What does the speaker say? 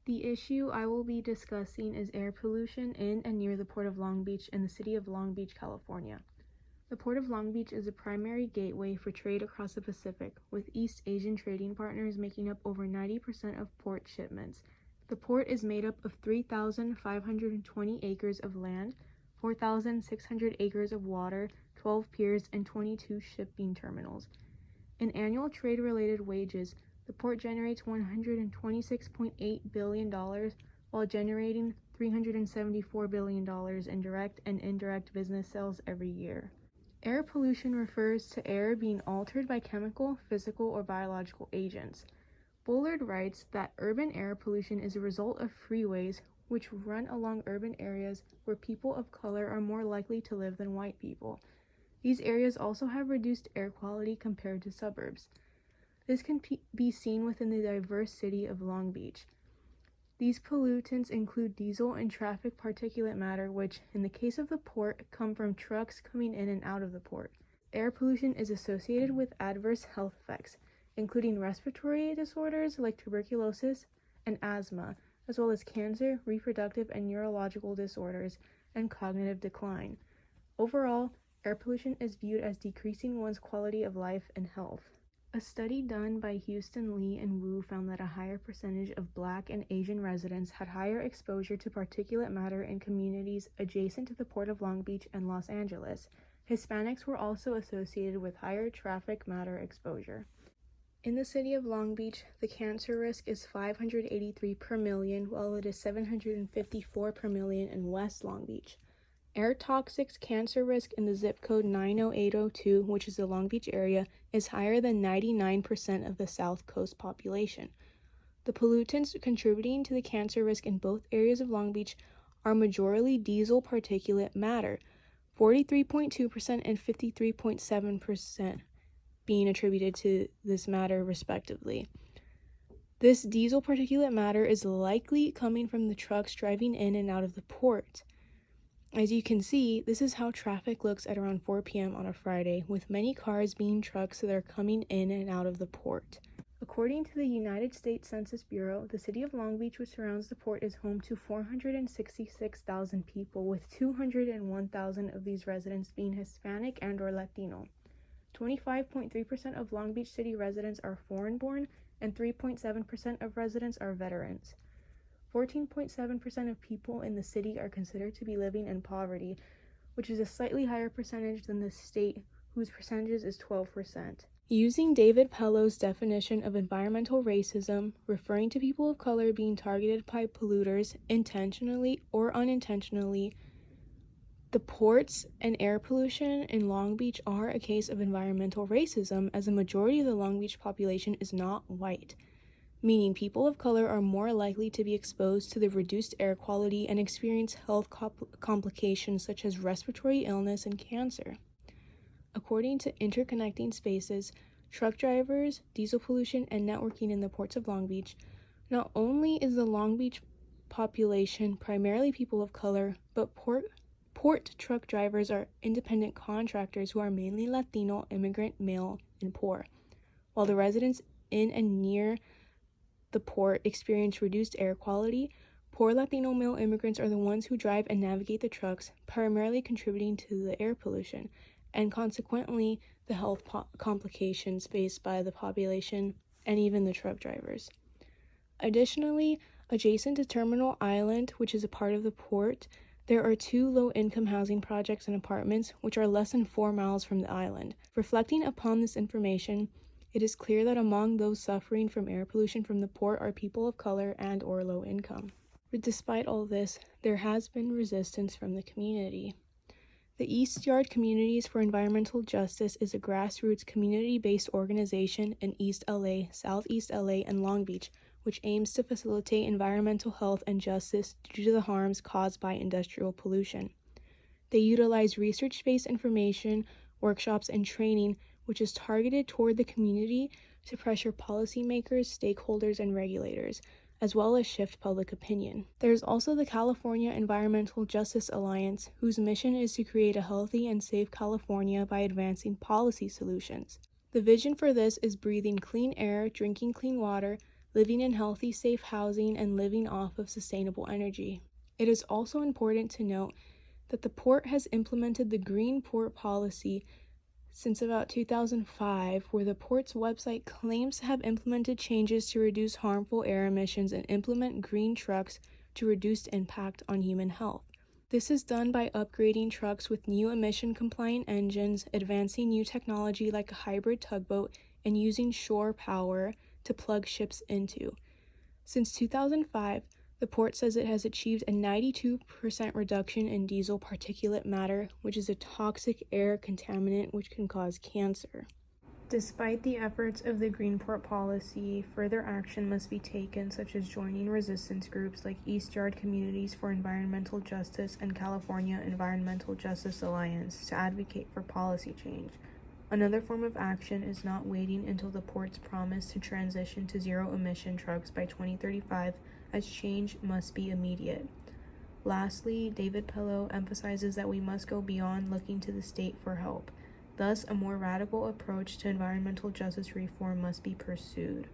The issue I will be discussing is air pollution in and near the Port of Long Beach in the city of Long Beach, California. The Port of Long Beach is a primary gateway for trade across the Pacific, with East Asian trading partners making up over 90% of port shipments. The port is made up of 3,520 acres of land, 4,600 acres of water, 12 piers, and 22 shipping terminals. In annual trade-related wages, the port generates $126.8 billion while generating $374 billion in direct and indirect business sales every year. Air pollution refers to air being altered by chemical, physical, or biological agents. Bullard writes that urban air pollution is a result of freeways which run along urban areas where people of color are more likely to live than white people. These areas also have reduced air quality compared to suburbs. This can be seen within the diverse city of Long Beach. These pollutants include diesel and traffic particulate matter, which, in the case of the port, come from trucks coming in and out of the port. Air pollution is associated with adverse health effects, including respiratory disorders like tuberculosis and asthma, as well as cancer, reproductive and neurological disorders, and cognitive decline. Overall, air pollution is viewed as decreasing one's quality of life and health. A study done by Houston, Lee, and Wu found that a higher percentage of Black and Asian residents had higher exposure to particulate matter in communities adjacent to the Port of Long Beach and Los Angeles. Hispanics were also associated with higher traffic matter exposure. In the city of Long Beach, the cancer risk is 583 per million, while it is 754 per million in West Long Beach. Air toxics cancer risk in the zip code 90802, which is the Long Beach area, is higher than 99% of the South Coast population. The pollutants contributing to the cancer risk in both areas of Long Beach are majorly diesel particulate matter, 43.2% and 53.7% being attributed to this matter respectively. This diesel particulate matter is likely coming from the trucks driving in and out of the port. As you can see, this is how traffic looks at around 4 p.m. on a Friday, with many cars being trucks that are coming in and out of the port. According to the United States Census Bureau, the city of Long Beach, which surrounds the port, is home to 466,000 people, with 201,000 of these residents being Hispanic and or Latino. 25.3% of Long Beach City residents are foreign-born, and 3.7% of residents are veterans. 14.7% of people in the city are considered to be living in poverty, which is a slightly higher percentage than the state, whose percentage is 12%. Using David Pello's definition of environmental racism, referring to people of color being targeted by polluters intentionally or unintentionally, the ports and air pollution in Long Beach are a case of environmental racism, as a majority of the Long Beach population is not white, meaning people of color are more likely to be exposed to the reduced air quality and experience health complications such as respiratory illness and cancer. According to Interconnecting Spaces, truck drivers, diesel pollution, and networking in the ports of Long Beach, not only is the Long Beach population primarily people of color, but port truck drivers are independent contractors who are mainly Latino, immigrant, male, and poor, while the residents in and near the port experience reduced air quality. Poor Latino male immigrants are the ones who drive and navigate the trucks, primarily contributing to the air pollution, and consequently the health complications faced by the population and even the truck drivers. Additionally, adjacent to Terminal Island, which is a part of the port, there are 2 low-income housing projects and apartments which are less than 4 miles from the island. Reflecting upon this information, it is clear that among those suffering from air pollution from the port are people of color and or low income. But despite all this, there has been resistance from the community. The East Yard Communities for Environmental Justice is a grassroots community-based organization in East LA, Southeast LA, and Long Beach, which aims to facilitate environmental health and justice due to the harms caused by industrial pollution. They utilize research-based information, workshops, and training which is targeted toward the community to pressure policymakers, stakeholders, and regulators, as well as shift public opinion. There's also the California Environmental Justice Alliance, whose mission is to create a healthy and safe California by advancing policy solutions. The vision for this is breathing clean air, drinking clean water, living in healthy, safe housing, and living off of sustainable energy. It is also important to note that the port has implemented the Green Port policy since about 2005, where the port's website claims to have implemented changes to reduce harmful air emissions and implement green trucks to reduce impact on human health. This is done by upgrading trucks with new emission-compliant engines, advancing new technology like a hybrid tugboat, and using shore power to plug ships into. Since 2005, the port says it has achieved a 92% reduction in diesel particulate matter, which is a toxic air contaminant which can cause cancer. Despite the efforts of the Green Port policy, further action must be taken, such as joining resistance groups like East Yard Communities for Environmental Justice and California Environmental Justice Alliance to advocate for policy change. Another form of action is not waiting until the port's promise to transition to zero-emission trucks by 2035, as change must be immediate. Lastly, David Pello emphasizes that we must go beyond looking to the state for help. Thus, a more radical approach to environmental justice reform must be pursued.